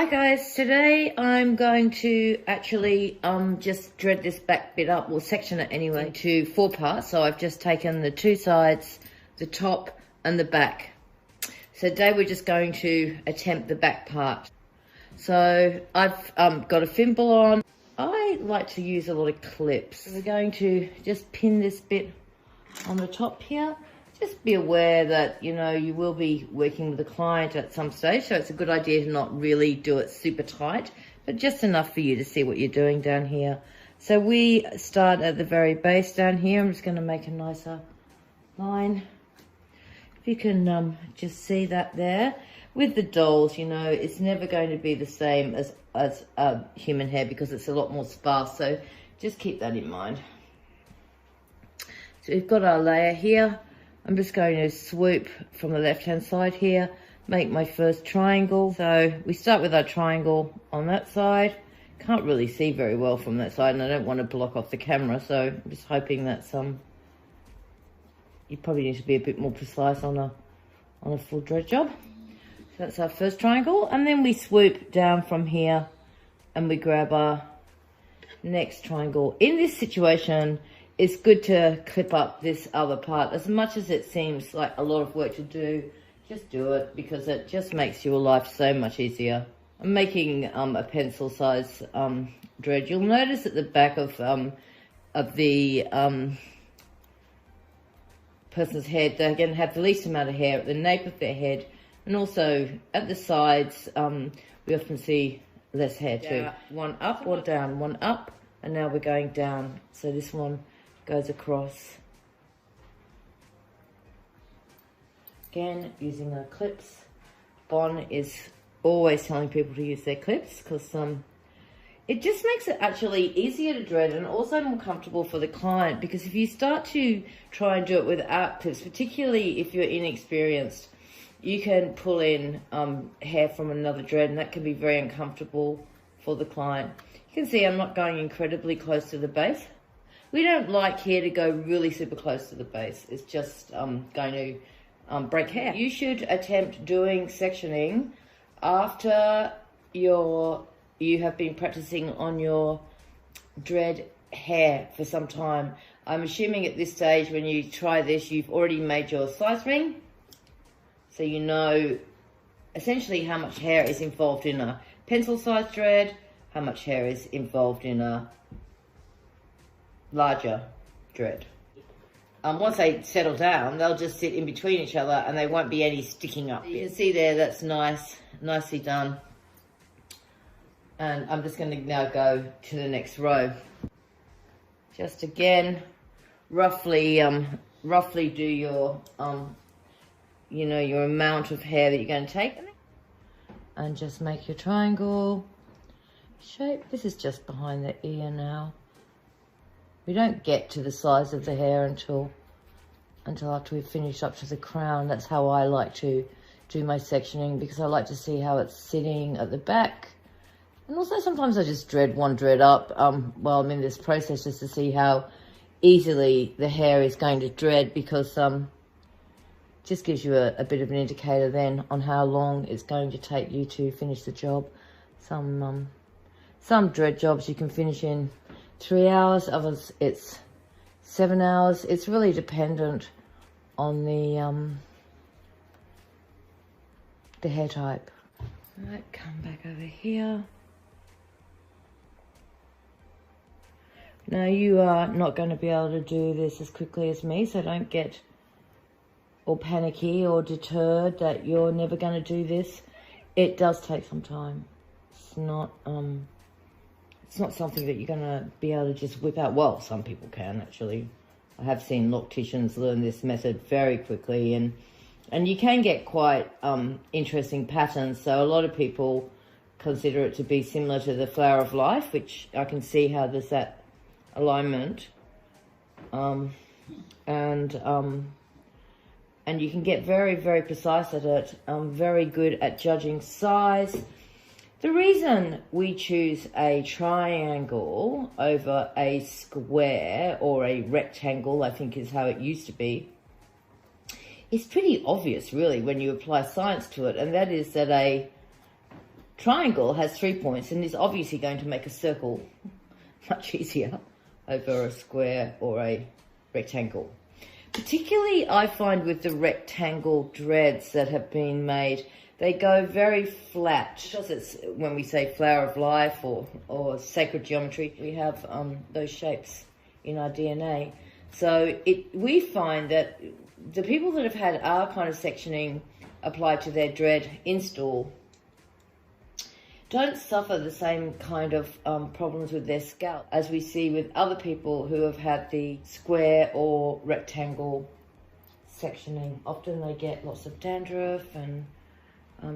Hi guys, today I'm going to actually just dread this back bit up, or section it anyway, into 4 parts. So I've just taken the 2 sides, the top and the back. So today we're just going to attempt the back part. So I've got a thimble on. I like to use a lot of clips. So we're going to just pin this bit on the top here. Just be aware that, you know, you will be working with a client at some stage, so it's a good idea to not really do it super tight, but just enough for you to see what you're doing down here. So we start at the very base down here. I'm just going to make a nicer line. If you can just see that there. With the dolls, you know, it's never going to be the same as human hair because it's a lot more sparse, so just keep that in mind. So we've got our layer here. I'm just going to swoop from the left-hand side here, make my first triangle. So we start with our triangle on that side. Can't really see very well from that side, and I don't want to block off the camera, so I'm just hoping that you probably need to be a bit more precise on a full dread job. So that's our first triangle, and then we swoop down from here and we grab our next triangle. In this situation, it's good to clip up this other part. As much as it seems like a lot of work to do, just do it because it just makes your life so much easier. I'm making a pencil size dread. You'll notice at the back of the person's head, they're going to have the least amount of hair at the nape of their head, and also at the sides, we often see less hair too. One up, one down, one up, and now we're going down. So this one goes across. Again, using our clips. Bon is always telling people to use their clips because it just makes it actually easier to dread and also more comfortable for the client, because if you start to try and do it without clips, particularly if you're inexperienced, you can pull in hair from another dread and that can be very uncomfortable for the client. You can see I'm not going incredibly close to the base. We don't like hair to go really super close to the base. It's just going to break hair. You should attempt doing sectioning after you have been practicing on your dread hair for some time. I'm assuming at this stage when you try this, you've already made your size ring. So you know essentially how much hair is involved in a pencil size dread, how much hair is involved in a larger dread. Once they settle down, they'll just sit in between each other and they won't be any sticking up. You can see there, that's nicely done. And I'm just going to now go to the next row. Just again, roughly do your, you know, your amount of hair that you're going to take. And just make your triangle shape. This is just behind the ear now. We don't get to the size of the hair until after we've finished up to the crown. That's how I like to do my sectioning, because I like to see how it's sitting at the back. And also sometimes I just dread one dread up while I'm in this process, just to see how easily the hair is going to dread, because just gives you a bit of an indicator then on how long it's going to take you to finish the job. Some dread jobs you can finish in 3 hours, others it's 7 hours. It's really dependent on the hair type. All right, come back over here. Now you are not going to be able to do this as quickly as me, so don't get all panicky or deterred that you're never going to do this. It does take some time. It's not something that you're going to be able to just whip out. Well, some people can, actually. I have seen lokkticians learn this method very quickly, and you can get quite interesting patterns. So a lot of people consider it to be similar to the flower of life, which I can see how there's that alignment. And you can get very, very precise at it. Very good at judging size. The reason we choose a triangle over a square or a rectangle, I think is how it used to be, is pretty obvious really when you apply science to it, and that is that a triangle has 3 points and is obviously going to make a circle much easier over a square or a rectangle. Particularly, I find with the rectangle dreads that have been made, they go very flat. Because it's, when we say flower of life or sacred geometry, we have those shapes in our DNA. So we find that the people that have had our kind of sectioning applied to their dread install don't suffer the same kind of problems with their scalp as we see with other people who have had the square or rectangle sectioning. Often they get lots of dandruff and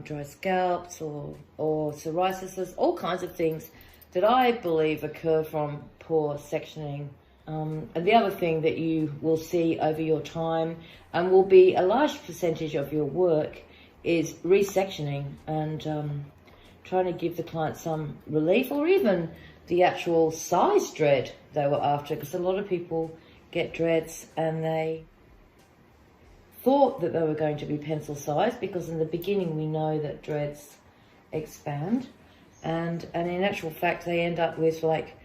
dry scalps or psoriasis, all kinds of things that I believe occur from poor sectioning. And the other thing that you will see over your time and will be a large percentage of your work is resectioning and trying to give the client some relief, or even the actual size dread they were after, because a lot of people get dreads and they thought that they were going to be pencil size, because in the beginning we know that dreads expand, and in actual fact they end up with like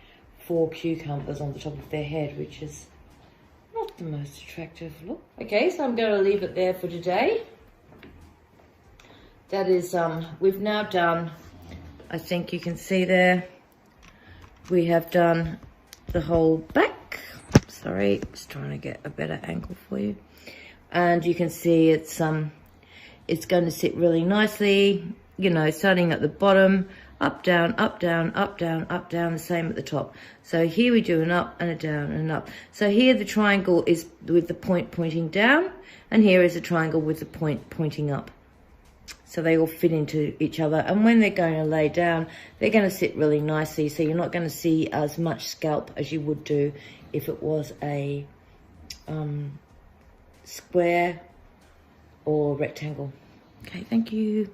4 cucumbers on the top of their head, which is not the most attractive look. Okay, so I'm going to leave it there for today. That is, we've now done, I think you can see there, we have done the whole back. Sorry, just trying to get a better angle for you. And you can see it's going to sit really nicely, you know, starting at the bottom, up, down, up, down, up, down, up, down, the same at the top. So here we do an up and a down and an up. So here the triangle is with the point pointing down, and here is a triangle with the point pointing up. So they all fit into each other. And when they're going to lay down, they're going to sit really nicely. So you're not going to see as much scalp as you would do if it was a square or rectangle. Okay, thank you.